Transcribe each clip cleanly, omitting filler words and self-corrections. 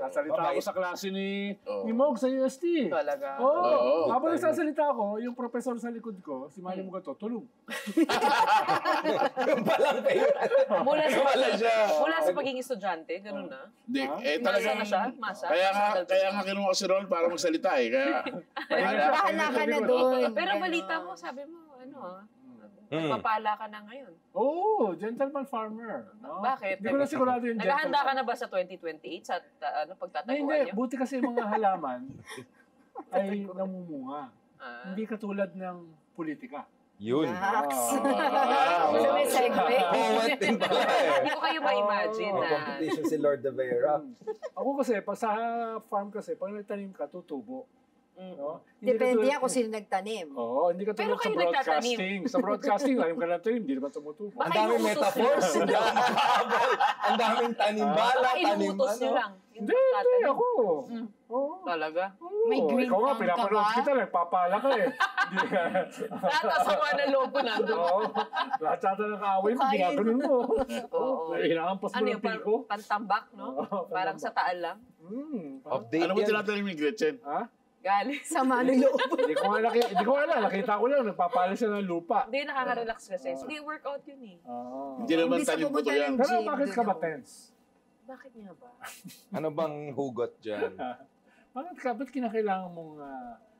Sasalita ako sa klase ni Mog sa UST. Talaga? Oo. Habang nagsasalita ako, yung professor sa likod ko, si Manny Mugato, tulog. Yung palang kayo. Mula sa pagiging estudyante, ganun na? Hindi, Masa na siya? Masa? Kaya nga kinuha si Ron para magsalita eh. Bahala ka na doon. Pero balita mo, sabi mo, papala ka na ngayon. Oo, gentleman farmer. No? Bakit? Hindi ko na sigurado yung gentleman. Naghahanda ka na ba sa 2028 sa pagtataguan niyo? Hindi, buti kasi yung mga halaman ay namumunga. Hindi katulad ng politika. Yun. So may segue. Poet din pala eh. Hindi ko kayo ma-imagine na. Competition si Lord de Vera. Ako kasi, sa farm kasi, pag nagtanim ka, tutubo. No? Depende yan kung sino nagtanim. Oo, hindi ka tulad sa broadcasting. Sa broadcasting, alam ka lang tanim, hindi naman tumutubo. Ang daming metaphors. Ang daming tanimbala, tanim inuutos nyo lang. Hindi, ako. Talaga? May green ikaw nga, thumb ka pinapanood ba? kita, nagpapala ka eh. Natasama ng loob ko nandun. Oo. Lahat yata ng kaaway mo, ginaganon mo. Hinahampas mo Ano ng yung piko. pantambak, no? Parang sa taal lang. Update Ano mo yan. tinatanim ni Gretchen? Ha? Galing. Sama ng loob. Hindi ko alam. Nakita ko lang, nagpapala siya ng lupa. Hindi, nakaka-relax kasi. Hindi, workout yun eh. Hindi naman Imbis na tanim po pumunta to yan. ng Pero gym, bakit ka ba doon. tense? Bakit nga ba? Ano bang hugot dyan? Ba't kinakailangan mong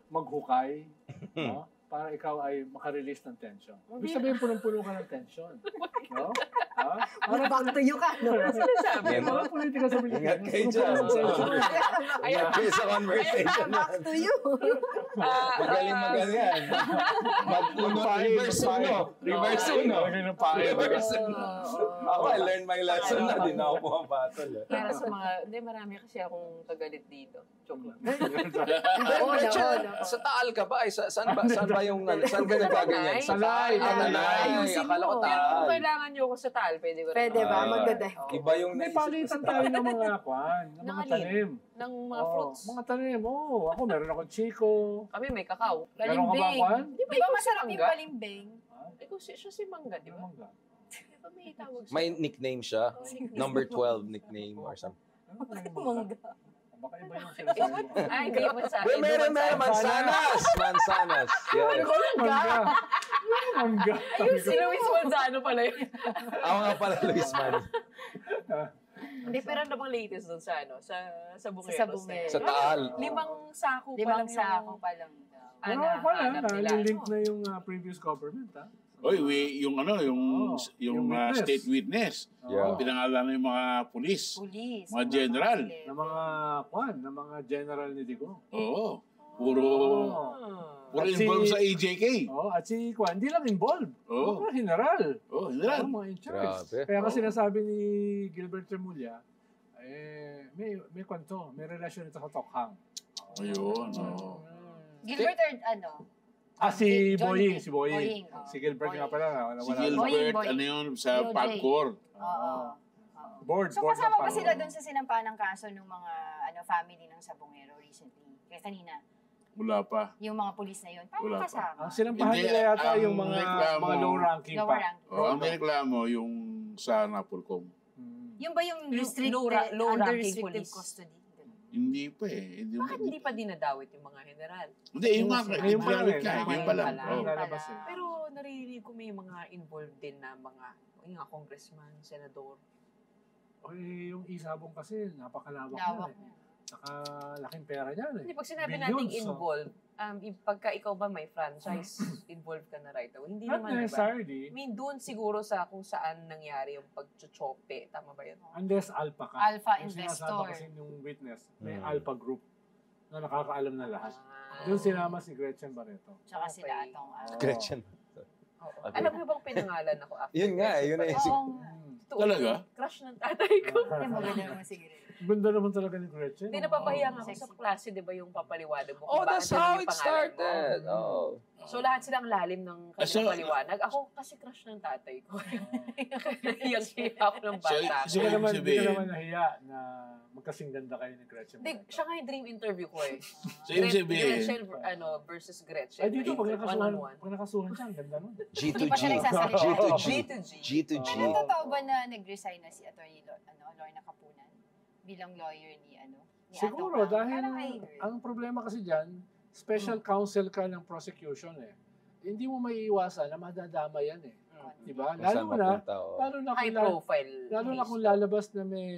maghukay? No? Para ikaw ay makarelease ng tension. Ibig sabihin, punong-puno ka ng tension. No? Back to you ka. Sinasabi mo. Mga politika sa Pilipinas. Ingat kayo dyan. Ingat kayo sa conversation. Back to you. Magaling yan. Reverse uno. Reverse uno. Reverse uno. Ako, I learned my lesson na. Di na ako pumabatol. Para sa mga, hindi, marami kasi akong kagalit dito. Joke lang. Sa Taal ka ba? Saan ba yung, saan ka nagkaganyan? Sa Tanay. Tanay. Akala ko Pero Taal. kung kailangan nyo ako sa taal, pwede ko rin. Pwede ba? Magdadive. Iba yung May naisip ko palitan sa tayo Taal. ng mga kwan, ng mga Ng tanim. Ng mga fruits. Mga tanim, Ako, meron akong chiko. Kami may kakao. Meron ka ba kwan? Di ba Di ba ikaw si masarap yung Mangga? balimbing? Ikaw siya si Mangga, di ba? Mangga. Di ba may tawag siya? May nickname siya. Number 12 nickname or something. Mangga. Baka iba yung sinasabi mo. Ay, hindi mo sa akin. Meron. Mansanas. Mansanas. Yan. Mangga. Mangga. Si Luis Manzano pala yun. Ako nga pala, Luis Man. Hindi, pero ano bang latest doon sa ano? Sa Bungeros? Sa Bungeros. Sa Taal. 5 sako pa lang Limang sako pa lang daw. Pero hanap nila. link na yung previous government, ha? Oy, yung yung witness. state witness. Yeah. Pinangalan ng mga pulis. Police. Mga general. Na mga general ni Digo. Oo. Puro At involved sa EJK. At si Kwan, hindi lang involved. Oo. Mga general. General. Mga in charge. Grabe. Kaya kasi sinasabi ni Gilbert Remulla, may kwento, may relasyon ito sa Tokhang. Ayun. Gilbert or ano? Si John Boying. Wick. Si Boying. Boying, Si Gilbert nga pala. Si Gilbert, ano yun, sa DOJ. PAGCOR. Oo. Board. So board kasama ng ba Pangko. sila doon sa sinampahan ng kaso ng mga family ng Sabongero recently? Kaya kanina, Wala pa. yung mga pulis na yun, paano Wala pa. kasama? Ang sinampahan Hindi, nila yata ang yung mga reklamo- low-ranking Lower pa. rank. Ang may reklamo, yung sa Napolcom. Yung ba yung restricted, low under ranking restricted police. custody? Hindi pa eh. Bakit hindi pa dinadawit yung mga general? Hindi, yung nga, Ngayon pa lang ginamit eh. ka. Ngayon Ngayon pa pa lang. lang. Oo. Lalabas eh. Pero naririnig ko may mga involved din na mga congressman, senador. Yung isabong kasi, napakalawak Lawak. na eh. Saka laking pera niyan eh. Hindi, pag sinabi Billions, nating involved, pagka ikaw ba may franchise, involved ka na right away. Hindi Not naman, diba? necessarily. I mean, doon siguro sa kung saan nangyari yung pagchuchope. Tama ba yun? Unless alpha ka. Alpha Yung investor. sinasabi kasi yung witness, may alpha group na nakakaalam na lahat. Ah. Doon sinama si Gretchen Barreto. Tsaka Okay. sila atong Gretchen. Oo. Alam mo bang pinangalan ako after? Yun nga, yun na yung Oo nga. Talaga? Crush ng tatay ko. Ay, maganda naman si Gretchen. Ganda naman talaga ni Gretchen. Hindi, napapahiya nga ako Sexy. sa klase, di ba, yung papaliwanag mo. Oh, kung that's bakit yun how yung it pangalan started. mo. Oh. So, lahat silang lalim ng kanilang So- paliwanag. Ako, kasi crush ng tatay ko. Hiyang-hiya ako ng bata. So, Hindi ka naman, sabihin- hindi ka naman nahiya na magkasing ganda kayo ni Gretchen. Hindi, siya nga yung dream interview ko eh. So, ibig sabihin, Gretchen versus Gretchen. Ay, dito, pag nakasuhan, One-on-one. pag nakasuhan siya, ang ganda nun. G to Hindi pa G. siya nagsasalita. G to G. G to G. G to G. Pero totoo ba na nag-resign na si Atty. Lorna Capunan? bilang lawyer ni Siguro, Atty. dahil Parang I heard. ang problema kasi dyan, special counsel ka ng prosecution Hindi mo maiiwasan na madadama yan Diba? Kung saan mapunta, Lalo na High kung profile. Lalo na kung lalabas na may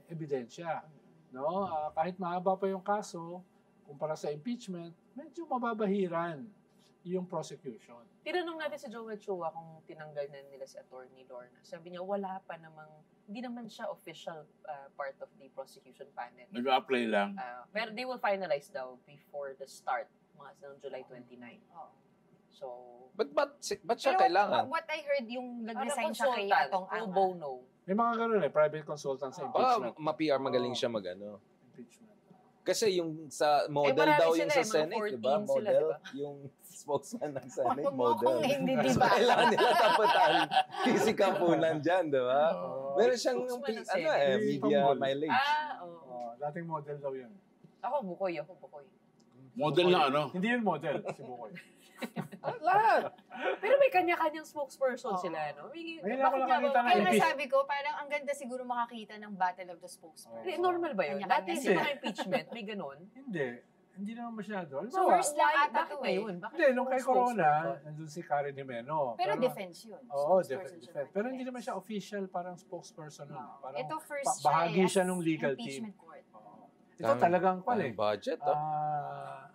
ebidensya. No? Kahit mahaba pa yung kaso, kumpara sa impeachment, medyo mababahiran yung prosecution. Tinanong natin si Joel Chua kung tinanggal na nila si Attorney Lorna. Sabi niya, wala pa namang, hindi naman siya official part of the prosecution panel. Nag-apply lang. Pero they will finalize daw before the start, mga ng July 29. Oo. So, Ba't siya Pero kailangan? what I heard, yung nag-resign siya kay consultant, Atong pro Ama. bono. May mga ganun private consultant sa impeachment. Ma-PR magaling siya Impeachment. Kasi yung sa model marami daw sila yung sa mga Senate, di ba? 14 sila, Model, diba? yung spokesman ng Senate, Huwag mo model. akong hindi, di So, ba? kailangan nila taputan. Kisikapunan dyan, di ba? Meron siyang Spokesman ng Senate. media mileage. Oo. Dating model daw yun. Ako, Bukoy. Model na ano? Hindi yun model, si Bukoy. Lahat. Pero may kanya-kanyang spokesperson Oo. sila, no? Ngayon ako nakakita ng Kaya nga impeachment. sabi ko, parang ang ganda siguro makakita ng Battle of the Spokesperson. Normal ba yun? Kanya-kanya Dati sila. sa mga impeachment, may ganun. Hindi naman masyado. So, Halimbawa, first lang ata bakit to ngayon? Bakit Hindi, nung kay spokesperson? Corona, nandun si Karen Jimeno. Pero defense yun. Oo, Spokesperson siya defense. for Pero hindi defense. naman siya official, parang spokesperson nun. Oo. Parang Ito first bahagi siya as nung legal team. impeachment court. Oo. Ito talagang Ang budget,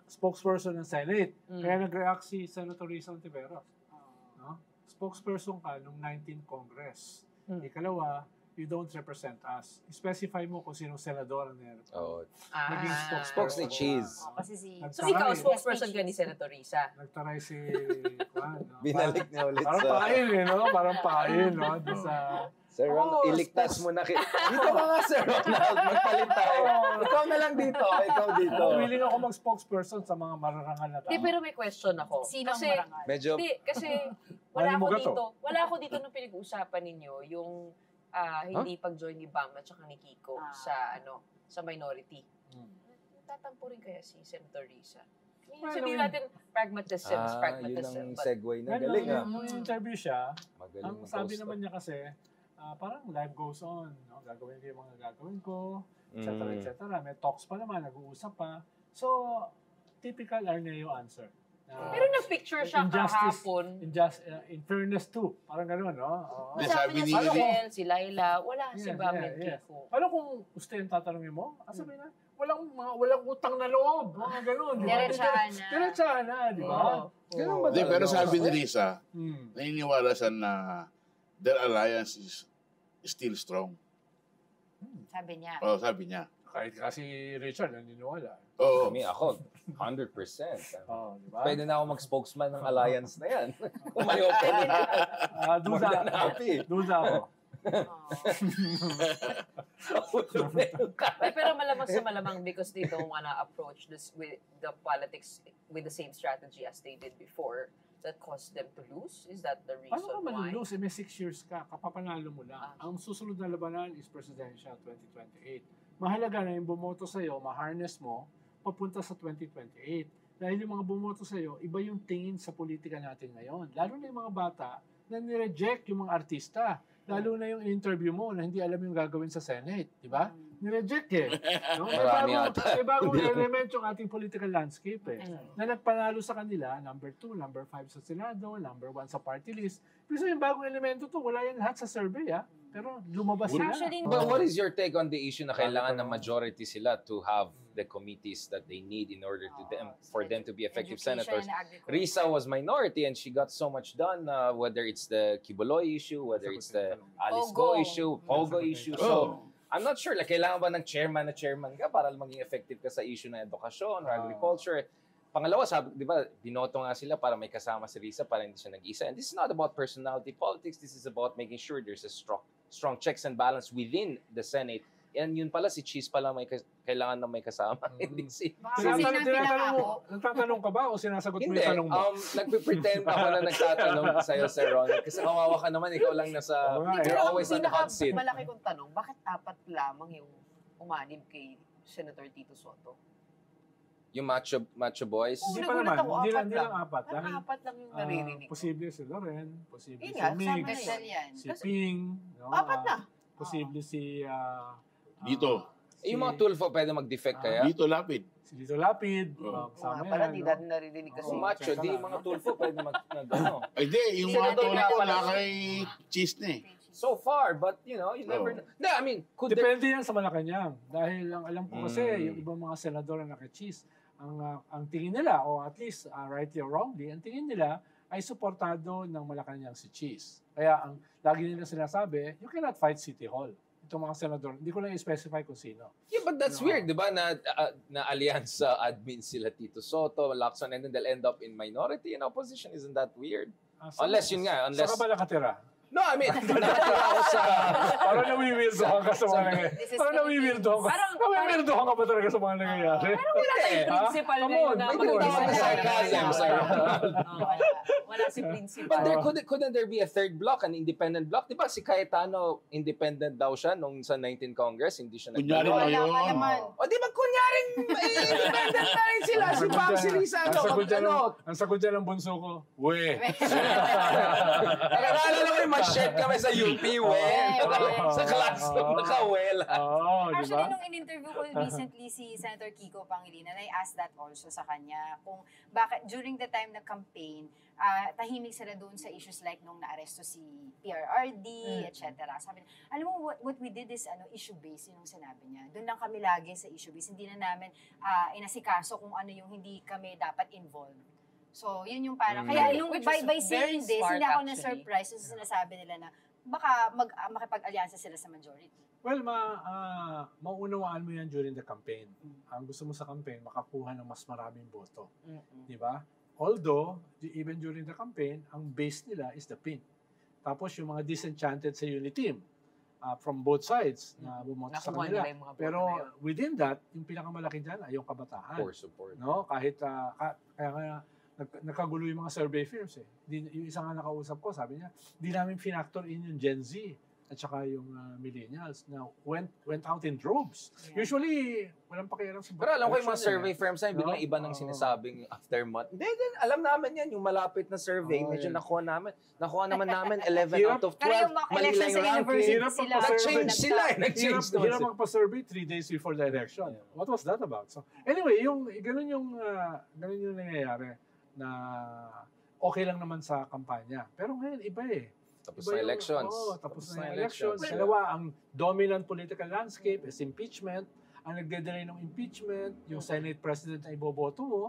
spokesperson ng Senate. Mm. Kaya nag-react si Senator Risa Ontiveros. No? Spokesperson ka nung 19th Congress. Ikalawa, you don't represent us. Specify mo kung sinong senador na Oo. naging spokesperson. Spokes ni Cheese. Kasi si... So, ikaw, spokesperson ka ni Senator Risa. Nagtaray si Juan. No? Binalik niya ulit Parang sa... pain no? Parang pain, no? Doon sa... Sir Ronald, iligtas mo na Dito ka nga, Sir Ronald. Magpalit tayo. Ikaw na lang dito. Ikaw dito. Willing ako mag-spokesperson sa mga mararangal na tao. Di, pero may question ako. Sino ang Kasi, marangal? Medyo... Hindi, kasi Ano mo gato? wala ako dito nung pinag-uusapan ninyo, yung hindi pag-join ni Bam at saka ni Kiko sa minority. Tatampo rin kaya si Senator Risa. Sabihin natin pragmatism. yun ang segue na. Galing Galing Nung interview siya, Magaling ang sabi naman niya kasi, parang life goes on. No? Gagawin ko yung mga gagawin ko, etc. etc. May talks pa naman, nag-uusap pa. So, typical Arneo answer. Pero nag-picture siya kahapon. In fairness too. Parang gano'n, no? Oo. Hindi, Sabi sabi niya ni- si Bel, si Laila, wala si Yes, Bam yes, and yes. Kiko. Paano kung gusto yung tatanungin mo? Sabi na, walang utang na loob. Mga gano'n. di ba? Diretsahan na. Diretsahan na, di ba? Ganun ba Hindi, pero talaga? sabi ni Risa, Hmm. naniniwala siya na their alliance is still strong. Sabi niya. Sabi niya. Kahit kasi Richard, naniniwala. Oo. Ako, 100%. Di ba? Pwede na ako mag-spokesman ng alliance na yan. Kung may opening. Duda. More than happy. Duda ako. Pero malamang sa malamang because they don't wanna approach this with the politics with the same strategy as they did before that caused them to lose? Is that the reason Paano ka why? malulose? May 6 years ka, kapapanalo mo lang. Ang susunod na labanan is presidential 2028. Mahalaga na yung bumoto sa'yo, ma-harness mo, papunta sa 2028. Dahil yung mga bumoto sa'yo, iba yung tingin sa politika natin ngayon. Lalo na yung mga bata na nireject yung mga artista. Lalo na yung interview mo na hindi alam yung gagawin sa Senate. Di ba? Nireject No? Marami ata. May bagong element yung ating political landscape na nagpanalo sa kanila, number 2, number 5 sa Senado, number 1 sa party list. Pero yung bagong elemento to, wala yan lahat sa survey Pero lumabas sila. Actually, But what is your take on the issue na kailangan ng majority sila to have the committees that they need in order to for them to be effective senators? Risa was minority and she got so much done, whether it's the Kibuloy issue, whether it's the Alice Go issue, Pogo issue. So, I'm not sure, kailangan ba ng chairman ka para maging effective ka sa issue ng edukasyon or agriculture? Pangalawa, sabi, di ba, binoto nga sila para may kasama si Risa para hindi siya nag-isa. And this is not about personality politics. This is about making sure there's a strong checks and balance within the Senate. And yun pala, si Cheese pala kailangan na may kasama. Hindi si... Nagtatanong ka ba o sinasagot mo Hindi. yung tanong mo? Nagpipretend ako na nagtatanong sa'yo, Sir Ronald. Kasi kawawa ka naman, ikaw lang nasa... You're always on the hot seat. Malaki kong tanong, bakit apat lamang yung umanib kay Senator Tito Soto? Yung macho boys. Hindi pa Nagulat naman. ako, Hindi apat lang lang. apat. Parang apat lang yung naririnig ko. Posible si Loren, posible Yun si nga, Mig, kasama yan. si Ping, no? Apat na. Posible si Dito. Yung mga Tulfo pwede mag-defect kaya? Dito lapid. Si Lito Lapid, Oo. kasama Pala, yan, di no? natin naririnig kasi. Kung macho, di Tsaka mga Tulfo pwede ano. Hindi, yung Hindi mga na doon tulad na ko pala. wala kay cheese na eh. So far, but you know, you never know. No, I mean, could there... Depende yan sa Malacanang. Dahil ang alam ko kasi, yung ibang mga senador na naka-cheese, ang tingin nila, o at least rightly or wrongly, ang tingin nila ay suportado ng Malacanang si Cheese. Kaya ang lagi nila sinasabi, you cannot fight City Hall. Itong mga senador, hindi ko lang i-specify kung sino. Yeah, but that's No. weird, di ba? Na alliance admin sila Tito Soto, Lacson, and then they'll end up in minority in opposition. Isn't that weird? Unless yun nga, unless... Saan ka ba nakatira? No, I mean, nakatira ako sa... Parang nawiwirdohan ka sa mga nangyayari. This is Parang nawiwirdohan ka. Parang- Nawiwirdohan ka ba talaga sa mga nangyayari? Wala tayong Ha? principal Come ngayon on, na may magiging diba? Sarcasm, sarcasm. sarcasm. Wala si principal. But there couldn't there be a third block, an independent block? Di ba si Cayetano, independent daw siya nung sa 19th Congress, hindi siya Kunyari nagdalo. na Wala yun. pa naman. O di ba kunyaring independent na rin sila? Si Pam, si Risa, Ang sagot dyan ng bunso ko, we. Nakakaalala ko yung ma-shirt kami sa UP, well. Sa classroom, naka-well. Oo, di Actually, ba? nung in-interview ko recently si Senator Kiko Pangilinan, I asked that also sa kanya, kung bakit during the time na campaign, tahimik sila doon sa issues like nung naaresto si PRRD, etc. Sabi niya, alam mo, what we did is issue-based, yun ang sinabi niya. Doon lang kami lagi sa issue-based. Hindi na namin inasikaso kung ano yung hindi kami dapat involved. So, yun yung parang, kaya nung Which by is very saying this, smart, hindi ako actually. na-surprise yung sinasabi nila na baka makipag-alyansa sila sa majority. Well, mauunawaan mo yan during the campaign. Ang gusto mo sa campaign, makakuha ng mas maraming boto. Di ba? Although, even during the campaign, ang base nila is the PIN. Tapos yung mga disenchanted sa unity team from both sides na bumoto sa Nakuha kanila. nila yung mga boto Pero na yun. within that, yung pinakamalaki dyan ay yung kabataan. For support. No? Kahit, kaya nga, nagkagulo yung mga survey firms eh. Yung isa nga nakausap ko, sabi niya, di namin finactor in yung Gen Z at saka yung millennials na went out in droves. Yeah. Usually, walang pakialam sa Pero alam ko yung mga election survey firms na biglang No? iba ng Oo. sinasabing aftermath. Hindi, alam namin yan, yung malapit na survey, Oo, medyo yan. nakuha naman namin 11 Hirap. out of 12. Pero yung mga Mali election lang sa yung ranking. university Hirap sila. Nag-change sila eh. Nag-change Hirap naman. magpa-survey 3 days before the election. What was that about? So, anyway, ganun yung nangyayari na okay lang naman sa kampanya. Pero ngayon, iba eh. Tapos Iba na yung- elections. Oo, tapos na yung elections. Dalawa, ang dominant political landscape is impeachment. Ang nagde-delay ng impeachment, yung Senate President na iboboto mo,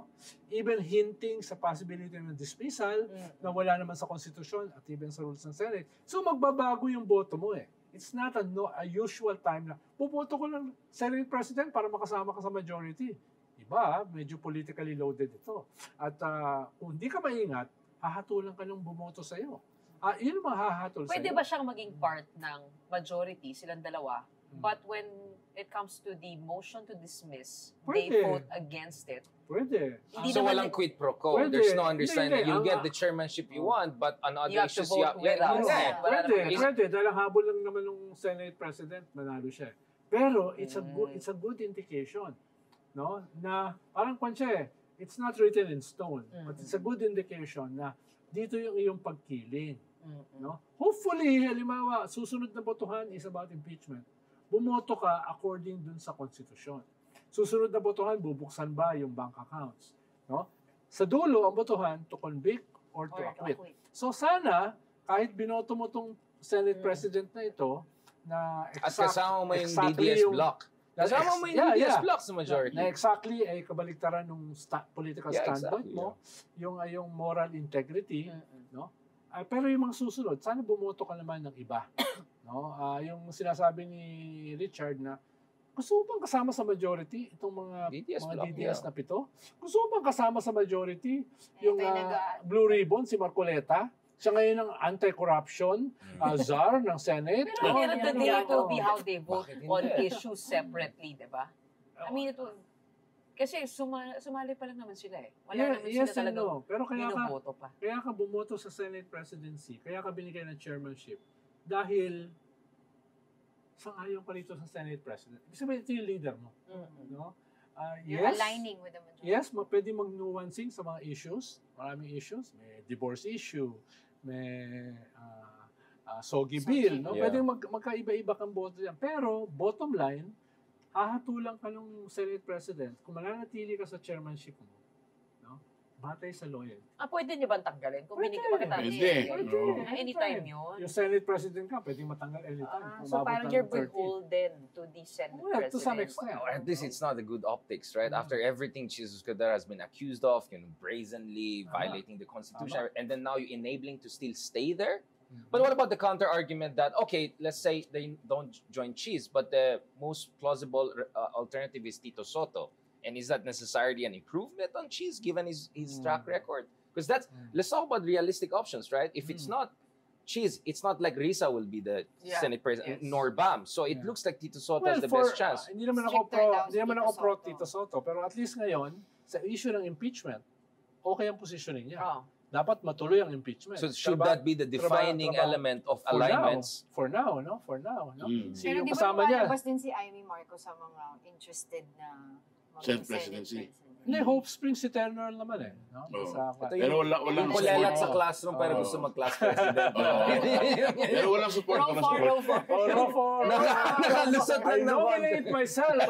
even hinting sa possibility ng dismissal na wala naman sa konstitusyon at even sa rules ng Senate. So magbabago yung boto mo eh. It's not a usual time na buboto ko ng Senate President para makasama ka sa majority. Iba, medyo politically loaded ito. At kung hindi ka maingat, hahatulan ka ng bumoto sa'yo. Yun ang mahahatol Pwede sa'yo. ba siyang maging part ng majority, silang dalawa? But when it comes to the motion to dismiss, they Pwede. vote against it. Pwede. Hindi So naman walang quid pro quo. Pwede. There's no understanding. Hindi. You'll get the chairmanship you want, but on other You have to issues, vote with us. yeah. Wala Pwede, namang- pwede. Dahil ang habol lang naman ng Senate President, manalo siya. Pero it's a good indication, no? Na parang siya, it's not written in stone, but it's a good indication na dito yung iyong pagkiling, no? Hopefully, halimbawa, susunod na botohan is about impeachment. Bumoto ka according dun sa konstitusyon. Susunod na botohan, bubuksan ba yung bank accounts, no? Sa dulo, ang botohan to convict or to acquit. So sana, kahit binoto mo tong Senate President na ito, na At kasama mo yung DDS block. Kasama mo yung DDS block sa majority. na exactly ay kabaligtaran ng political standpoint exactly, mo, yung moral integrity, no? Pero yung mga susunod, sana bumoto ka naman ng iba, no? Yung sinasabi ni Richard na gusto mo bang kasama sa majority itong mga DDS mga block, DDS yeah. na 7? Gusto mo bang kasama sa majority yung tayo nag- Blue Ribbon, si Marcoleta? Siya ngayon ang anti-corruption czar ng Senate. Pero at the end of the day, it will Oo. be how they vote Bakit hindi? on issues separately, di ba? I mean, it will... Kasi sumali pa lang naman sila eh. Wala naman Yes sila and talagang no. Pero binoboto pa. kaya ka bumoto sa Senate presidency, kaya ka binigay ng chairmanship dahil sang-ayon ka rito sa Senate president. Ibig sabihin, ito yung leader mo. No? You're Yes, aligning with the majority. yes, pwede mag-nuancing sa mga issues. Maraming issues. May divorce issue, may soggy bill. No? Yeah. Pwede magkaiba-iba kang boto yan. Pero, bottom line, hahatulan ka ng Senate President kung mananatili ka sa chairmanship mo, no? Batay sa loyalty. Pwede niyo bang tanggalin? Kung Pwede. binigyan pa kita. Pwede. Anytime yun. Yung Senate President ka, pwedeng matanggal anytime. So Umabot parang ng you're 30. beholden to the Senate Well, President. to some extent. Or at least it's not a good optics, right? After everything Jesus Escudero has been accused of, brazenly violating the Constitution, and then now you're enabling to still stay there. But what about the counter argument that, okay, let's say they don't join Cheese, but the most plausible alternative is Tito Soto. And is that necessarily an improvement on Cheese given his track record? Because let's talk about realistic options, right? If it's not Cheese, it's not like Risa will be the Senate President, nor Bam. So it looks like Tito Soto has the best chance. Hindi naman ako pro Tito Soto, pero at least ngayon, sa issue ng impeachment, okay ang positioning niya. Dapat matuloy ang impeachment. So should that be the defining element of alignments? For now, no? Pero di ba lumalabas din si Amy Marcos sa mga interested na Senate presidency? Hindi, Hope Springs eternal naman eh. No? Pero walang Kulelat sa support. classroom pero gusto mag-class president. Pero walang support. Row for. Nakalusot I lang naman. nominate myself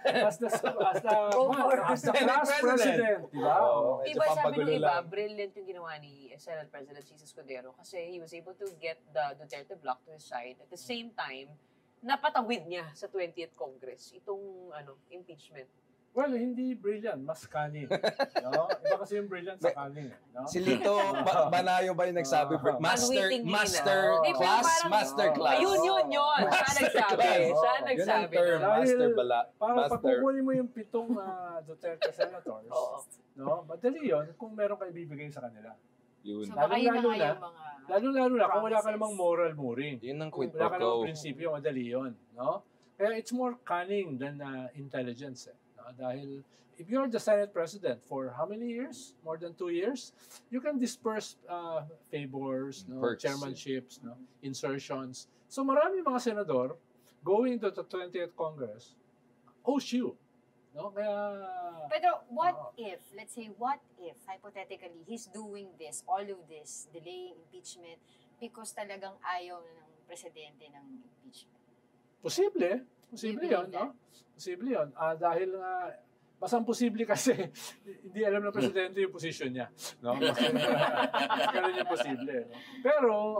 as the class president. Diba? Iba sabi ng iba, brilliant yung ginawa ni Senate President Jesus Escudero kasi he was able to get the Duterte bloc to his side. At the same time, napatawid niya sa 20th Congress itong impeachment. Well, hindi brilliant, mas cunning. No? Iba kasi yung brilliant sa cunning. No? Si Lito Banayo ba yung nagsabi? Master class. Yun. Siya nagsabi. Term, master bala. Para pagkukunin mo yung 7 Duterte senators, no? Madali yun kung meron kayo ibibigay sa kanila. Yun. So baka yun na nga yung mga Lalo na kung wala ka namang moral mooring. Yun ang quid Wala ka pro quo. namang prinsipyo, madali yun. No? Kaya it's more cunning than intelligence. Dahil if you're the Senate President for how many years? More than 2 years? You can disperse favors, chairmanships, insertions. So marami mga senador going to the 20th Congress owes you. No? Kaya, Pero what if, hypothetically, he's doing this, all of this, delaying impeachment, because talagang ayaw ng presidente ng impeachment? Posible yun, no? Posible yun. Dahil nga, mas ang posible kasi hindi alam ng presidente yung position niya. No? Ganun yung posible. No? Pero,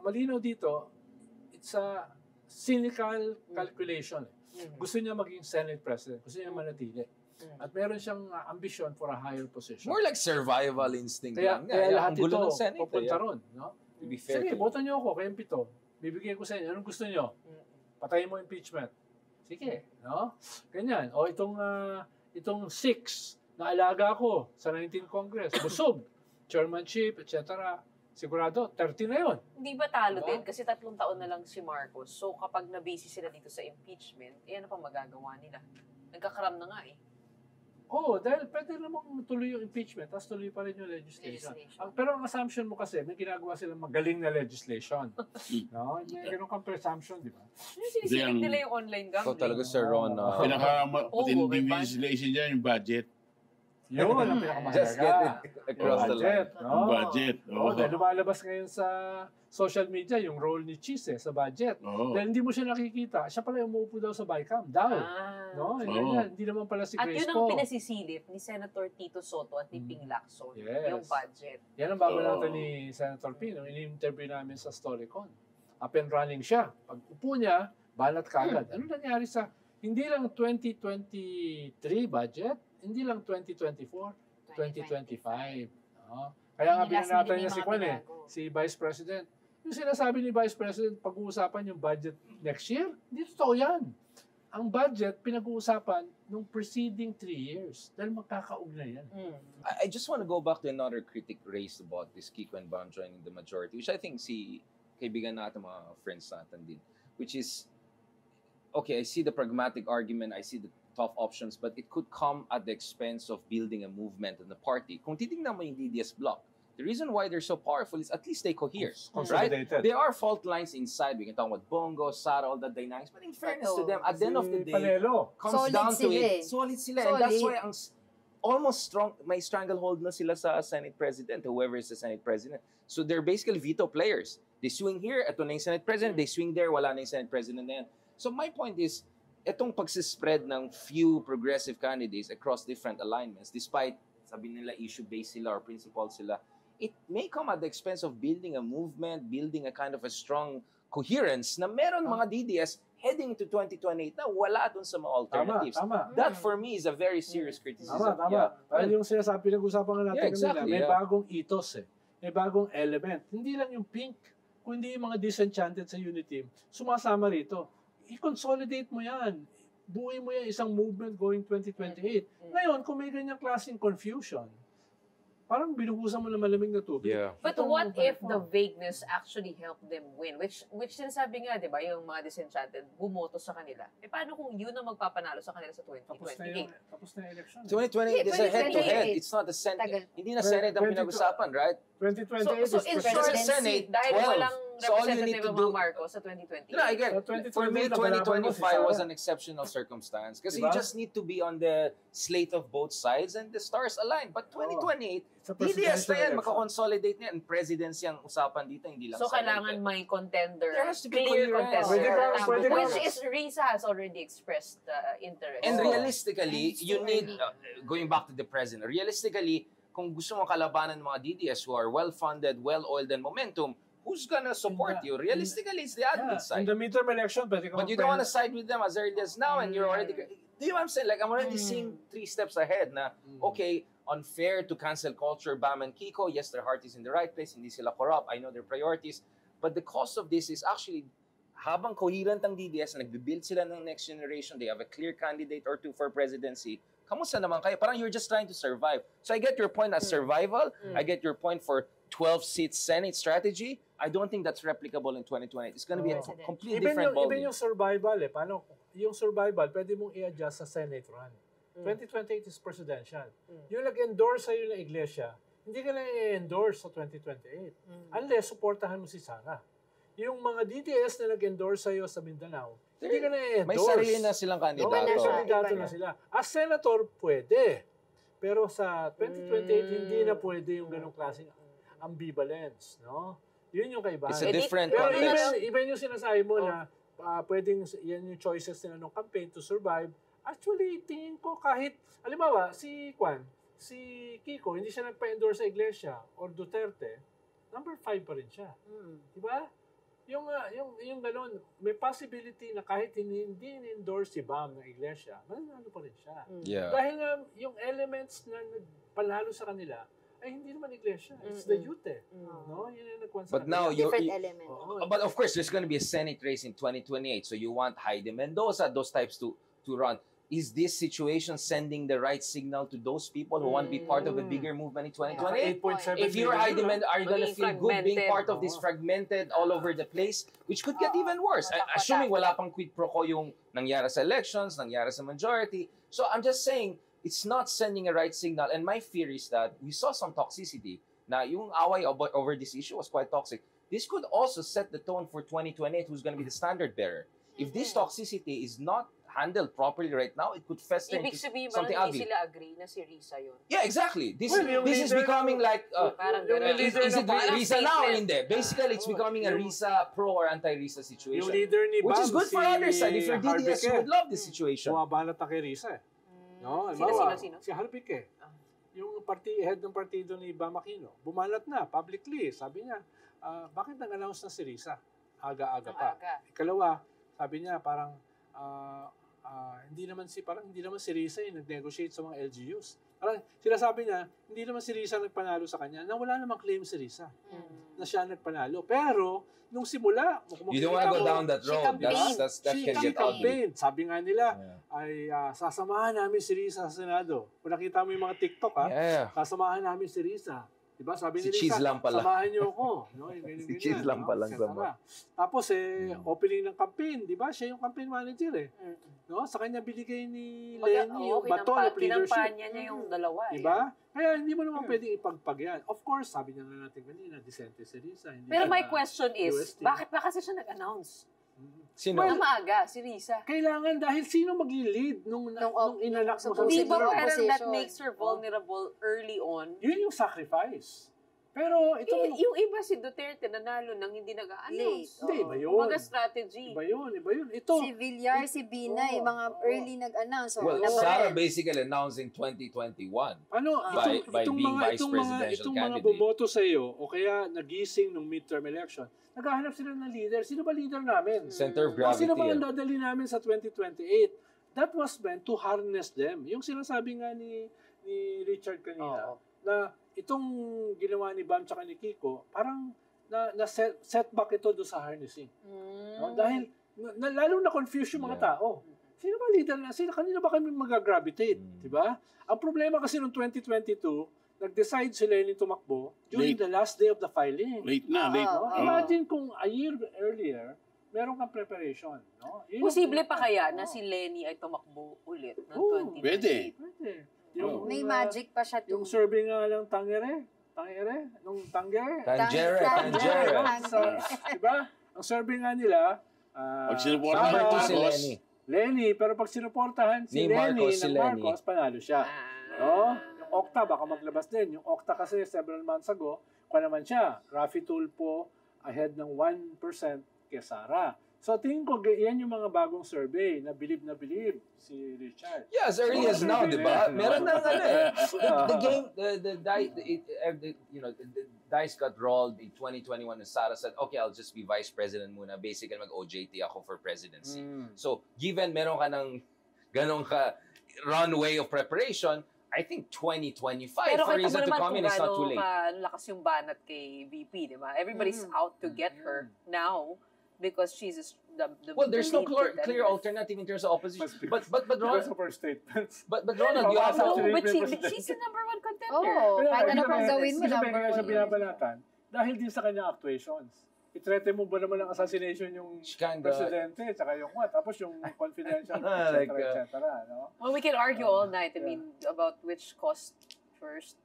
malinaw dito, it's a cynical calculation. Gusto niya maging Senate President. Gusto niya manatili. At meron siyang ambisyon for a higher position. More like survival instinct Kaya lang. lahat ito ng Senate, pupunta ron. No? To be fair Sige, to boto niyo ako, kayong 7. Bibigyan ko sa inyo. Anong gusto niyo? Patayin mo impeachment. Sige, no? Ganyan. O itong 6 na alaga ko sa 19th Congress, busog, chairmanship, etc. Sigurado, 30 na yun. Hindi ba talo din? Kasi 3 taon na lang si Marcos. So kapag na-busy sila dito sa impeachment, ano pa magagawa nila? Nagkakaram na nga eh. Dahil pwede namang tuloy yung impeachment, tapos tuloy pa rin yung legislation. Pero ang assumption mo kasi, may ginagawa silang magaling na legislation. No? May ganun kang presumption, di ba? Sinisilip nila yung online gambling. So talaga Sir Ron. Pinaka-matinding legislation dyan, yung budget. Yun ang pinakamahalaga. Just get it across the line. Yung budget. Dahil lumalabas ngayon sa social media yung role ni Cheese sa budget. Dahil hindi mo siya nakikita. Siya pala yung umuupo daw sa BICAM. No? Hindi naman pala si Grace At yun ang pinasisilip ni Senator Tito Soto at ni Ping Lacson. Yung budget. Yan ang babalatan ni Senator Pino. Ini-interview namin sa Storycon. Up and running siya. Pag upo niya, balat kagad. Ano nangyari sa hindi lang 2023 budget, hindi lang 2024, 2025. Kaya nga binanatan niya si Vice President. Yung sinasabi ni Vice President, pag-uusapan yung budget next year, hindi totoo yan. Ang budget, pinag-uusapan nung preceding 3 years. Dahil magkakaugnay yan. I just want to go back to another critic raised about this Kiko and Bam joining the majority, which I think kaibigan natin, mga friends natin din, which is, okay, I see the pragmatic argument, I see the tough options, but it could come at the expense of building a movement in the party. Kung titingnan mo yung DDS bloc, the reason why they're so powerful is at least they cohere, right? There are fault lines inside. We can talk about Bongo, Sara, all the dynamics, but in fairness to them, at the end of the day, comes down to it. Solid sila. And that's why almost may stranglehold na sila sa Senate President, whoever is the Senate President. So they're basically veto players. They swing here, ito na yung Senate President. They swing there, wala na yung Senate President na yan. So my point is, etong pagsispread ng few progressive candidates across different alignments, despite sabi nila issue-based sila or principle sila, it may come at the expense of building a movement, building a kind of a strong coherence na meron mga DDS heading into 2028 na wala dun sa mga alternatives. Tama. That for me is a very serious criticism. Tama. Yeah. Dahil yung sinasabi, nag-usapan nga natin exactly, may bagong ethos may bagong element. Hindi lang yung pink, kundi yung mga disenchanted sa unity team, sumasama rito. I-consolidate mo yan. Buuin mo yan isang movement going 2028. Ngayon, kung may ganyang klaseng confusion, parang binuhusan mo na malamig na tubig. Yeah. But what if the vagueness actually helped them win? Which sinasabi nga, di ba, yung mga disenchanted, bumoto sa kanila. Paano kung yun ang magpapanalo sa kanila sa 2028? Tapos na yung election. 2028 is a head-to-head. It's not the Senate. Hindi na Senate ang pinag-usapan, right? 2028 So is in presidential. short, Senate, dahil 12. walang So all you need representative to ng mga do- Marcos sa 2028. No, again, for me, 2025 was an Sara. exceptional circumstance because Diba? you just need to be on the slate of both sides and the stars align. But 2028, Sa DDS na presidential yan, election. makakonsolidate niya. And presidency ang usapan dito, hindi lang So Senate. kailangan may contender, There has to be clear coherence. contender. Pwede ka- Which is Risa has already expressed interest. And Oo. realistically, It's you too need, early. going back to the president, realistically, kung gusto mo kalabanan ng mga DDS who are well-funded, well-oiled, and momentum, who's gonna support you? Realistically, it's the admin In side. the midterm election, pwede ka But you don't want to side with them as early as now, and you're already. Do you know what I'm saying? Like, I'm already seeing 3 steps ahead. Na okay, unfair to cancel culture, Bam and Kiko. Yes, their heart is in the right place. Hindi sila corrupt. I know their priorities. But the cost of this is actually, habang coherent ang DDS na nagbe-build sila ng next generation, they have a clear candidate or two for presidency. Kamusta naman kayo? Parang you're just trying to survive. So I get your point as survival. I get your point for 12-seat Senate strategy. I don't think that's replicable in 2020. It's going to be a completely different Even ballgame. yung survival paano, yung survival, pwede mong i-adjust sa Senate run. 2028 is presidential. Yung nag-endorse sa'yo ng iglesia, hindi ka na i-endorse sa 2028. Unless, supportahan mo si Sara. Yung mga DDS na nag-endorse sa'yo sa Mindanao, hindi ka na i-endorse. May sarili na silang No, kandidato. may siya. kandidato Iba na na. sila. As senator, pwede. Pero sa 2028, hindi na pwede yung ganong klaseng ambivalence. No? Yun yung kaibahan. It's a different Pero context. even yung sinasabi mo na pwedeng yan yung choices nila ng campaign to survive, actually, tingin ko kahit, halimbawa, si Kiko, hindi siya nagpa-endorse sa iglesia or Duterte, number 5 pa rin siya. Diba? Yung gano'n, may possibility na kahit hindi endorse si Bam ng iglesia, mananalo pa rin siya. Yeah. Dahil nga, yung elements na nagpanalo sa kanila, ay hindi naman iglesia. It's the youth No? Yun yung nagkwan sa But now, kanila. Different element. Oo. But of course, there's going to be a Senate race in 2028. So you want Heidi Mendoza, those types to run. Is this situation sending the right signal to those people who want to be part of a bigger movement in 2028? 8.7 If you're Heidi Mendoza, are you going to Maging feel good being fragmented. part of this fragmented all over the place, which could get even worse? Assuming wala pang quid pro quo yung nangyari sa elections, nangyari sa majority. So I'm just saying, it's not sending a right signal. And my fear is that we saw some toxicity. Na yung away over this issue was quite toxic. This could also set the tone for 2028, who's going to be the standard bearer. If this toxicity is not handled properly right now, it could fester Ibig into sabihin ba something na hindi ugly. sila agree na si Risa yun? Yeah, exactly. This Well, yung is leader becoming like Parang yung ganun. leader is it Parang Risa now or statement. hindi? Basically, it's becoming a Risa pro or anti-Risa Yung situation. leader ni Bam, Which is good for other side. If you're DDS, you would love this situation. Bumabanat na kay Risa. No? Sino? Si Harpique. Yung head ng partido ni Bam Aquino. Bumalat na, publicly. Sabi niya, bakit nag-announce na si Risa? Aga-aga pa. Ikalawa, sabi niya parang hindi naman si Risa yung nag-negotiate sa mga LGUs. Parang sinasabi niya, hindi naman si Risa nagpanalo sa kanya, na wala namang claim si Risa na siya nagpanalo. Pero nung simula, You don't want to go down that She road. campaigned. That can get ugly. campaigned. Sabi nga nila, ay sasamahan namin si Risa sa Senado. Kung nakita mo yung mga TikTok, Yeah. sasamahan namin si Risa. Diba? Sabi Si ni Risa, Cheese lang pala. samahan niyo ako. No? Yung ganyan, Si Cheese lang pala ang sama. Tapos opening ng campaign, di ba? Siya yung campaign manager No? Sa kanya binigay ni Lenny yung baton of leadership. Kinampanya niya yung dalawa. Diba? Kaya hindi mo naman pwedeng ipagpag yan. Of course, sabi niya nga natin kanina, Decente si Risa. Hindi Pero siya my question is, UST. bakit ba kasi siya nag-announce? Sino? Na maaga, si Risa. Kailangan dahil sino mag-lead nung inanak mo sa Di ba Siguro parang that opposition. makes her vulnerable early on? Yun yung sacrifice. Pero ito, Yung iba si Duterte nanalo nang hindi nag-a-announce. Hindi, iba yun. Mga strategy. Iba yun. Ito, Si Villar, si Binay, mga early nag-announce. Well, Sara basically announced in 2021. ano, By being vice presidential itong mga candidate. boboto sa iyo o kaya nagising ng midterm election, naghahanap sila ng leader. Sino ba leader namin? Center of Sino gravity. ba ang dadali namin sa 2028? That was meant to harness them. Yung sinasabi nga ni Richard kanina, na itong ginawa ni Bam tsaka ni Kiko, parang na setback ito doon sa harnessing. No? Dahil lalo na confuse yung mga tao. Sino ba leader na? Kanina ba kami mag-gravitate? Diba? Ang problema kasi noong 2022, nag-decide si Lenin tumakbo during the last day of the filing. Late na, late. No? Imagine kung a year earlier, meron kang preparation. No? Posible pa kaya na si Lenny ay tumakbo ulit ng 2028? Pwede. May magic pa siya Yung survey nga lang Tangere, nung Tangere. Tangere. Diba? Ang survey nga nila, Pag sinuportahan Number 2 si Marcos, Lenny. pero pag sinuportahan si Ni Lenny Marcos, ng Marcos, panalo siya. No? Yung Okta, baka maglabas din. Yung Okta kasi several months ago, naman siya, Raffy Tulfo ahead ng 1% kay Sara. So tingin ko, yan yung mga bagong survey na believe si Richard. Yeah, as early as now, di ba? Meron na the game, the dice got rolled in 2021 and Sara said, okay, I'll just be vice president muna. Basically, mag-OJT ako for presidency. So, given meron ka ng ganong ka runway of preparation, I think 2025 Pero for kita mo Risa to naman come in kung is not too gaano late. lakas yung banat kay VP, di ba? Everybody's out to get her now because she's the Well, there's no lead clear contender. alternative in terms of opposition. But Because Ronald, of her statements. but Ronald, you have No, Actually, but president. she's the number one contender. Oo, kahit ano pang gawin mo, number Kaya siya one. binabalatan dahil din sa kanyang actuations. Itrete mo ba naman ng assassination yung Kinda- presidente, tsaka yung what? Tapos yung confidential, Like, etc. No? Well, we can argue all night, I mean, about which cost first.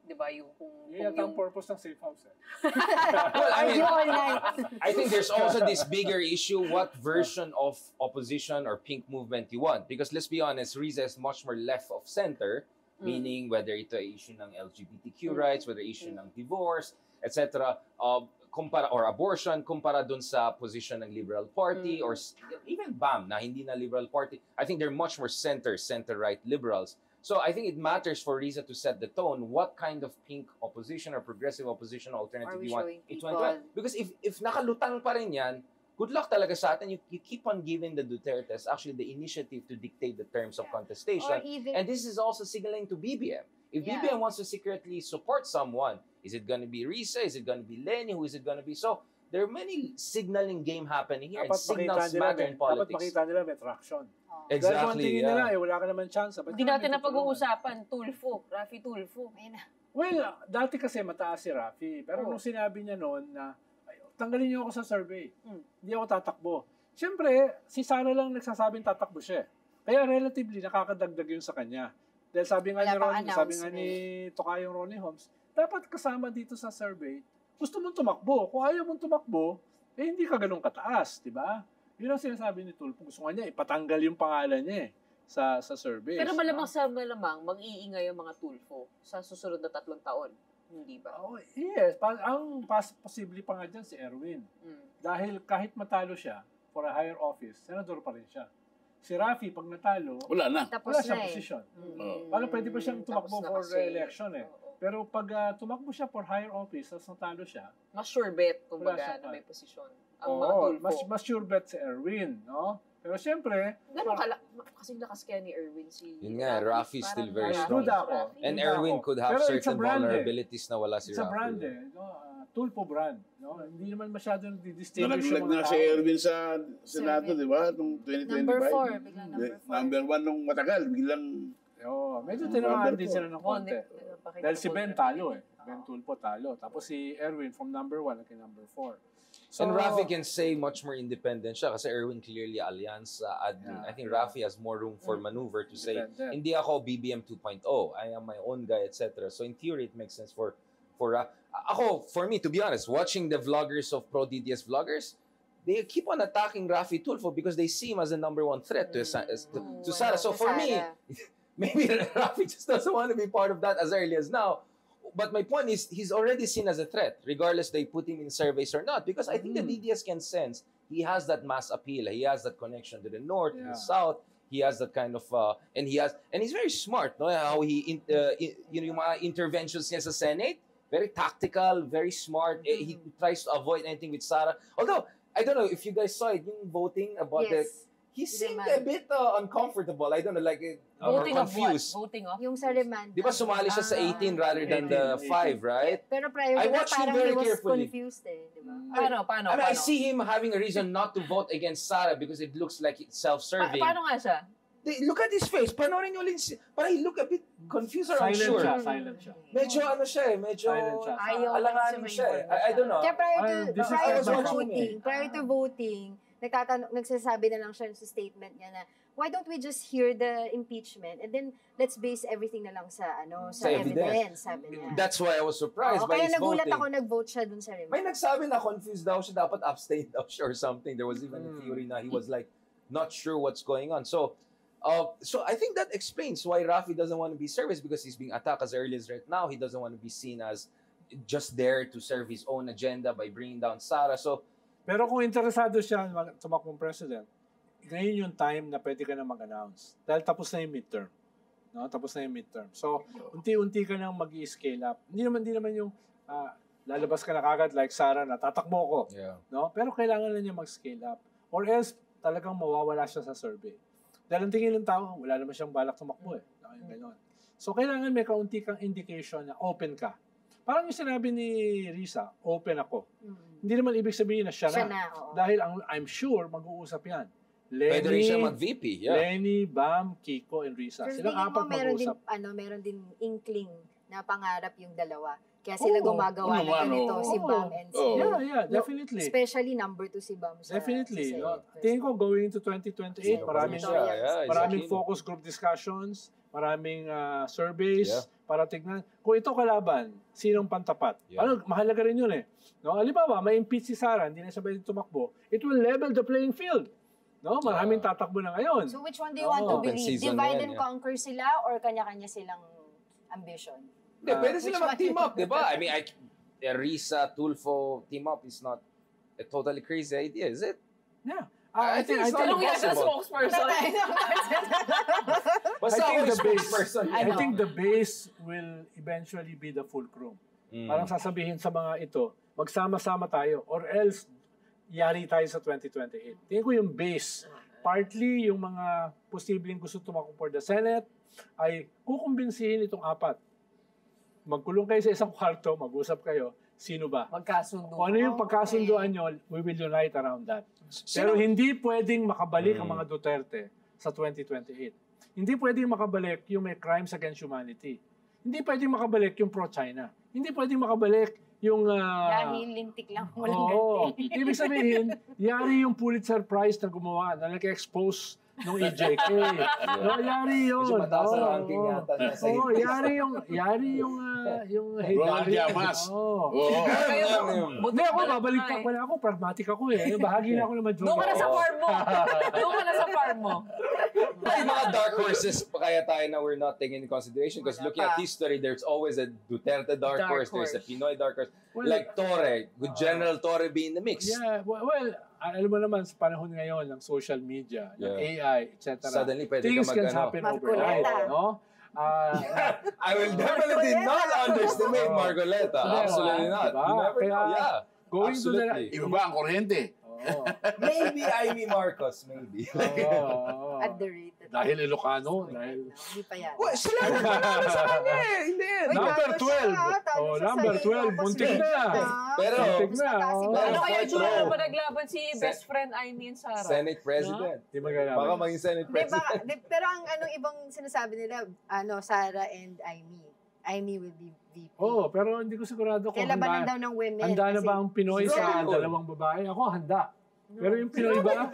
Di ba? Yung kung Yan ang purpose ng safe house. well, I mean, Argue all night. I think there's also this bigger issue, what version of opposition or pink movement you want. Because let's be honest, Riza is much more left of center, meaning whether ito ay issue ng LGBTQ rights, whether issue ng divorce, etc. Or abortion, kumpara dun sa position ng Liberal Party or even BAM na hindi na Liberal Party. I think they're much more center-right liberals. So I think it matters for Riza to set the tone. What kind of pink opposition or progressive opposition alternative Are we you want showing in people? 2021? Because if nakalutang pa rin yan, good luck talaga sa atin. You keep on giving the Dutertes actually the initiative to dictate the terms of contestation. Or even, And this is also signaling to BBM. If Yeah. BBM wants to secretly support someone, is it going to be Riza? Is it going to be Lenny? Who is it going to be? So there are many signaling game happening here. And signals matter in dapat politics. makita nila may traction. Dahil kung Exactly. tingin nila, Yeah. wala ka naman chance. Hindi natin na pag-uusapan, Tulfo, Raffy Tulfo. Well, dati kasi mataas si Raffy. Pero nung sinabi niya noon na, tanggalin niyo ako sa survey. Hindi ako tatakbo. Siyempre, si Sara lang nagsasabing tatakbo siya. Kaya relatively, nakakadagdag yun sa kanya. Dahil sabi nga Wala ni pang ni Tokayong Ronnie Holmes, dapat kasama dito sa survey, gusto mong tumakbo. Kung ayaw mong tumakbo, hindi ka ganun kataas, di ba? Yun ang sinasabi ni Tulfo. Gusto nga niya, ipatanggal yung pangalan niya sa survey. Pero malamang sa malamang, mag-iingay yung mga Tulfo sa susunod na 3 taon. Hindi ba? Oh, yes. Ang posible pa nga dyan si Erwin. Dahil kahit matalo siya for a higher office, senador pa rin siya. Si Raffy, pag natalo, wala na. tapos wala siyang na eh. posisyon. Oh. Parang pwede pa siyang tumakbo Tapos na for kasi. re-election eh. Pero pag tumakbo siya for higher office, tapos natalo siya, Mas sure bet, Wala kumbaga, siya na pa. may posisyon. Ang mga oo, Tulfo. mas sure bet si Erwin, no? Pero siyempre, Ganun kasing lakas kaya ni Erwin si... Yun nga, Raffy is still very Parang strong. duda ako. And Duda Erwin ako. could have Pero it's a certain brand eh. vulnerabilities na wala si it's a Raffy. brand eh. No? Tulfo brand. No? Hindi naman masyadong distinguish Nalaglag yung na mga si tao. Erwin sa Senado, di ba? Noong 2025. Number 4, biglang number 4. Number 1 nung matagal. Biglang Oo, medyo tinamaan din sila ng konti. Pakita Dahil si ko Ben na- talo eh. Ben Tulfo talo. Tapos si Erwin from number 1 naging number 4. And Raffy can say much more independent siya kasi Erwin clearly alliance admin. Yeah. I think Raffy has more room for maneuver to say, Independent. hindi ako BBM 2.0. I am my own guy, etc. So in theory, it makes sense for ako, for me, to be honest, watching the vloggers of pro-DDS vloggers, they keep on attacking Raffy Tulfo because they see him as the number 1 threat to Sara. So for me, maybe Raffy just doesn't want to be part of that as early as now. but my point is, he's already seen as a threat, regardless they put him in surveys or not. Because I think the DDS can sense he has that mass appeal. He has that connection to the north, to the south. He has that kind of, and he's very smart. No, how he, yung mga interventions niya sa Senate, very tactical, very smart. He tries to avoid anything with Sara. Although I don't know if you guys saw it, yung voting about the. He seemed a bit uncomfortable. I don't know, like Voting of what? confused. Voting of? Yung sa remand. Di ba sumali siya sa 18 rather than the 5, right? Pero prior I to that, watched him parang very he was carefully. confused di ba? Paano? I mean, I see him having a reason not to vote against Sara because it looks like it's self-serving. Paano nga siya? Look at his face. Panoorin niyo ulit. Parang he look a bit confused or unsure. Silent siya. Medyo ano siya eh. Medyo Silent siya. alanganin siya eh. I don't know. Kaya This is prior to voting, nagsasabi na lang siya sa statement niya na, why don't we just hear the impeachment and then let's base everything na lang sa Sa evidence, sabi niya. That's why I was surprised by kaya his nagulat voting. ako, nag-vote siya dun sa remand. May nagsabi na confused daw siya, dapat abstain daw siya or something. There was even a theory na he was like not sure what's going on. So I think that explains why Rafi doesn't want to be serviced because he's being attacked as early as right now. He doesn't want to be seen as just there to serve his own agenda by bringing down Sara. So, pero kung interesado siya tumakbong president, ngayon yung time na pwede ka na mag-announce. Dahil tapos na yung midterm. No? Tapos na yung midterm. So, unti-unti ka nang mag-i-scale up. Hindi naman yung lalabas ka na kagad like Sara na tatakbo ko. yeah. No? Pero kailangan na niya mag-scale up. Or else, talagang mawawala siya sa survey. Dahil ang tingin ng tao, wala naman siyang balak tumakbo eh. Ganon. So, kailangan may kaunti kang indication na open ka. Parang yung sinabi ni Risa, open ako. Hindi naman ibig sabihin na siya na. Dahil I'm sure mag-uusap yan. Pwede rin siya mag-VP. Yeah. Lenny, Bam, Kiko, and Risa. Silang apat mag-uusap. Meron din inkling na pangarap yung dalawa. Kaya sila gumagawa ng ganito, si Bam and si... Yeah, definitely. Especially number 2 si Bam. Definitely. Tingin ko going into 2028, maraming focus group discussions, maraming surveys para tignan. Kung ito kalaban, sinong pantapat? Mahalaga rin yun eh. No? Halimbawa, may impeach si Sara, hindi na siya pwede tumakbo, it will level the playing field. No, maraming tatakbo na ngayon. So which one do you want to believe? Divide and conquer sila or kanya-kanya silang ambition? Pwede sila mag-team up, di ba? I mean, Risa, Tulfo, team up is not a totally crazy idea, is it? Yeah. I think it's not impossible. Spokesperson. I think the base will eventually be the fulcrum. Parang sasabihin sa mga ito, magsama-sama tayo or else yari tayo sa 2028. Tingin ko yung base, partly yung mga posibleng gusto tumakbo for the Senate, ay kukumbinsihin itong apat. Magkulong kayo sa isang kwarto, mag-usap kayo, sino ba? Magkasundo. Kung ano yung pagkasundo nyo, we will unite around that. Pero hindi pwedeng makabalik ang mga Duterte sa 2028. Hindi pwedeng makabalik yung may crimes against humanity. Hindi pwedeng makabalik yung pro-China. Hindi pwedeng makabalik yung... dahil lintik lang walang ganti. Ibig sabihin, yari yung Pulitzer Prize na gumawa, na nag-expose nung EJK. Yari yun. Medyo mataas ang ranking yata. Yari yung Ronald Llamas. Hindi ako, babalik ka pala ako. Pragmatic ako eh. Bahagi na ako naman. Doon ka na sa farm mo. Yung mga dark horses pa kaya tayo na we're not taking into consideration because looking at history, there's always a Duterte dark horse, there's a Pinoy dark horse. Like Torre, would General Torre be in the mix? Yeah, well, alam mo naman sa panahon ngayon ng social media, ng AI, etc. Suddenly, pwede things ka can happen overnight. No? I will definitely not underestimate Marcoleta. Absolutely not. You never know. Yeah. Going to the... Iba ba ang kuryente? Maybe Amy Marcos, maybe. At the rate. Dahil Ilocano. Hindi pa yan. Sila naman sa kanya eh. Hindi. Number 12. Number 12. Muntik na. Pero, ano kaya June pa naglaban si best friend Amy and Sarah? Senate President. Baka maging Senate President. Pero ang anong ibang sinasabi nila, Sarah and Amy will be VP. Pero hindi ko sigurado kung labanan daw ng women. Handa na ba ang Pinoy sa dalawang babae? Ako, handa. Pero yung Pinoy ba?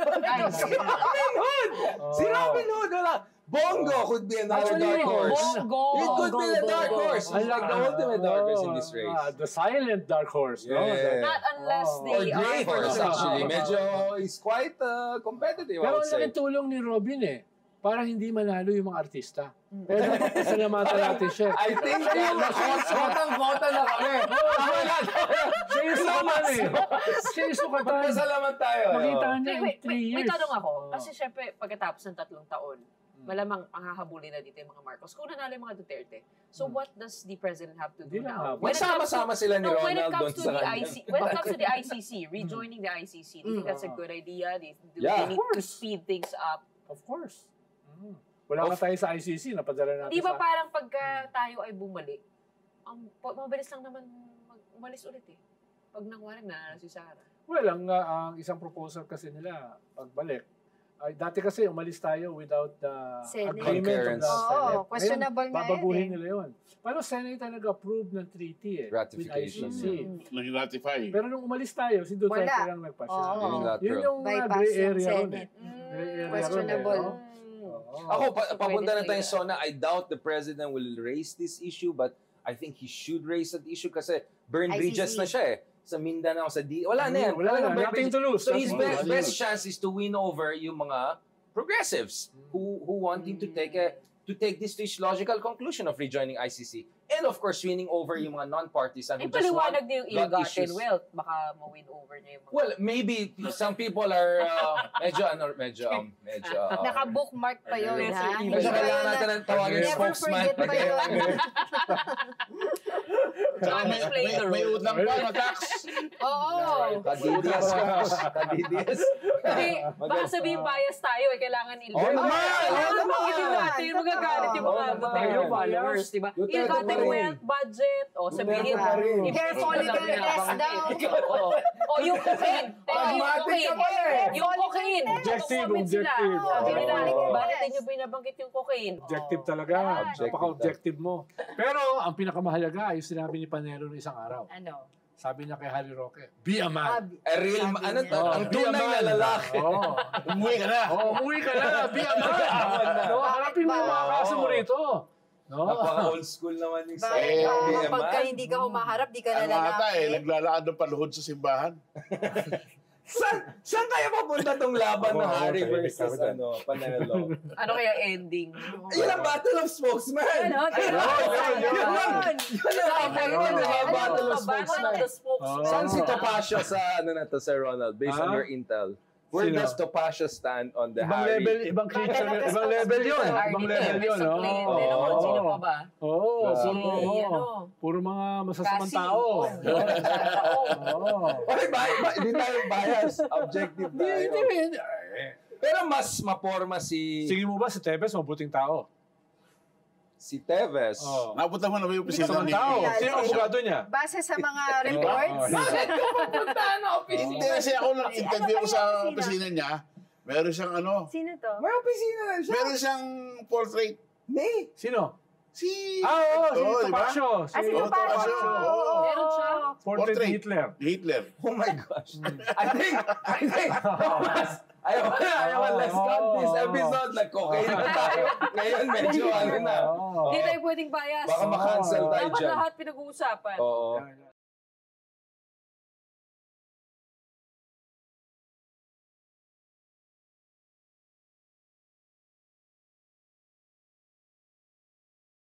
Si Robin Hood, wala. Bongo could be another dark horse. It could be the dark horse. It's like the ultimate dark horse in this race. The silent dark horse. Yeah. Not unless they or gray horse, are. actually. Medyo, he's quite competitive, I Pero would say. ang tulong ni Robin eh. para hindi manalo yung mga artista. Pero pasalamatan natin siya. I think kotang-kota na kami. Siya yung sukatan eh. Siya yung sukatan. Magpasalamat tayo. Makita niya in May 3 years. tanong ako. Kasi syempre, pagkatapos ng 3 taon, malamang ang hahabulin na dito yung mga Marcos. Kung nanalo yung mga Duterte. So what does the president have to do Hindi lang now? habol. Magsama-sama sila ni when it Ronald comes doon to sa the kanya. when it comes to the ICC, rejoining the ICC, do you think that's a good idea? Do Yeah. they need to speed things up? Of course. Wala ka tayo sa ICC, napadala natin Di ba parang pagka tayo ay bumalik, mabilis lang naman umalis ulit eh. Pag nanguwaring na si Sara. Well, ang isang proposal kasi nila, pagbalik, ay dati kasi umalis tayo without the Senate. agreement of the Concurrence. Senate. Oo, questionable Ngayon, nga yan babaguhin eh. nila yun. Pero Senate ang nag-approve ng treaty eh. Ratification. With ICC. Nag-ratify. Pero nung umalis tayo, si Duterte Wala. lang nagpasya. Oo. Yun yung Bypass gray yung area ron eh. Senate. Gray area Questionable. ron eh, no? Oo. Ako, So, papunta na pwede tayo sila. Sona. I doubt the president will raise this issue, but I think he should raise that issue kasi burn bridges ICC. na siya eh. Sa Mindanao, sa wala na yan. Wala na. burn Nothing bridges. to lose. So his Nothing to best chance is to win over yung mga progressives who wanting to take this to its logical conclusion of rejoining ICC. And of course, winning over yung mga non-partisan who just want Ipaliwanag niyo yung got ill-gotten issues. wealth. Baka ma-win over niya yung mga... Well, maybe some people are medyo Naka-bookmark pa yun, Yes, ha? sir. Hindi medyo ba kailangan yun natin na- ng tawagin Never spokesman. forget pa yun. John May, explain the may rules. utang pa na tax. Oo. Kadidias. Kadidias. Kasi baka sabihin bias tayo eh, kailangan Oo naman! Kailangan Oo makitin naman! natin, magagalit yung mga Oo naman. Duterte followers, di ba? Duterte Ill-gotten pa rin. wealth, budget, o sabihin, Duterte pa rin. Hair follicle test daw. O yung cocaine. Pragmatic ka pa eh. Yung cocaine. Objective, Comment sila. objective. Sabi nila, Oo. bakit niyo binabanggit yung cocaine? Objective talaga. Objective Napaka-objective mo. Pero ang pinakamahalaga ay yung sinabi ni Panelo ng isang araw. Ano? Sabi niya kay Harry Roque, be a man. A real, Sabi ano niya. to? Ang tunay na lalaki. Oo. Umuwi ka na. Umuwi ka na. Be a man. No, harapin mo yung mga kaso mo rito. No? Napaka-old school naman yung Bakit saying. ba? Be a Kapag man. hindi ka humaharap, di ka na Ang ata lalaki. naglalakad ng paluhod sa simbahan. Saan kaya mapunta tong laban ng Oo, Harry okay. versus Panelo? Ano kaya ending? Yun ang Battle of Spokesman! Ano? Yun ang Battle of Spokesman. Oo. Saan si Topacio sa sa Ronald, based on Ah? your intel? Where Sino? does Topacio stand on the Ibang Harry? level, ibang creature, ibang level yun. Ibang level yun, no? Sino pa ba? Oo. Si, Oo. ano? Puro mga masasamang Kasi, tao. Oo. Okay, hindi tayo bias. Objective tayo. Hindi. Pero mas maporma si Sige mo ba si Tevez, mabuting tao? Teves. Oo. Napunta mo na ba yung opisina Masasamang ni... tao. Sino ang abogado niya? Base sa mga reports, Bakit ka pupunta na office? Hindi kasi ako nag-interview ko sa opisina niya. Meron siyang ano. sino to? May opisina na siya. Meron siyang portrait. Hindi. Sino? Si... Oo, si Oo, di ba? Topacio. Ah, si Oo, Topacio. Topacio. Oo. Meron siya? Portrait Portrait. ni Hitler. Hitler. Oh my gosh. I think, ayaw na, let's cut this episode. Nag-cocaine na tayo. Ngayon medyo ano na. Oo. Hindi tayo pwedeng bias. Baka ma-cancel tayo Dapat dyan. lahat pinag-uusapan. Oo.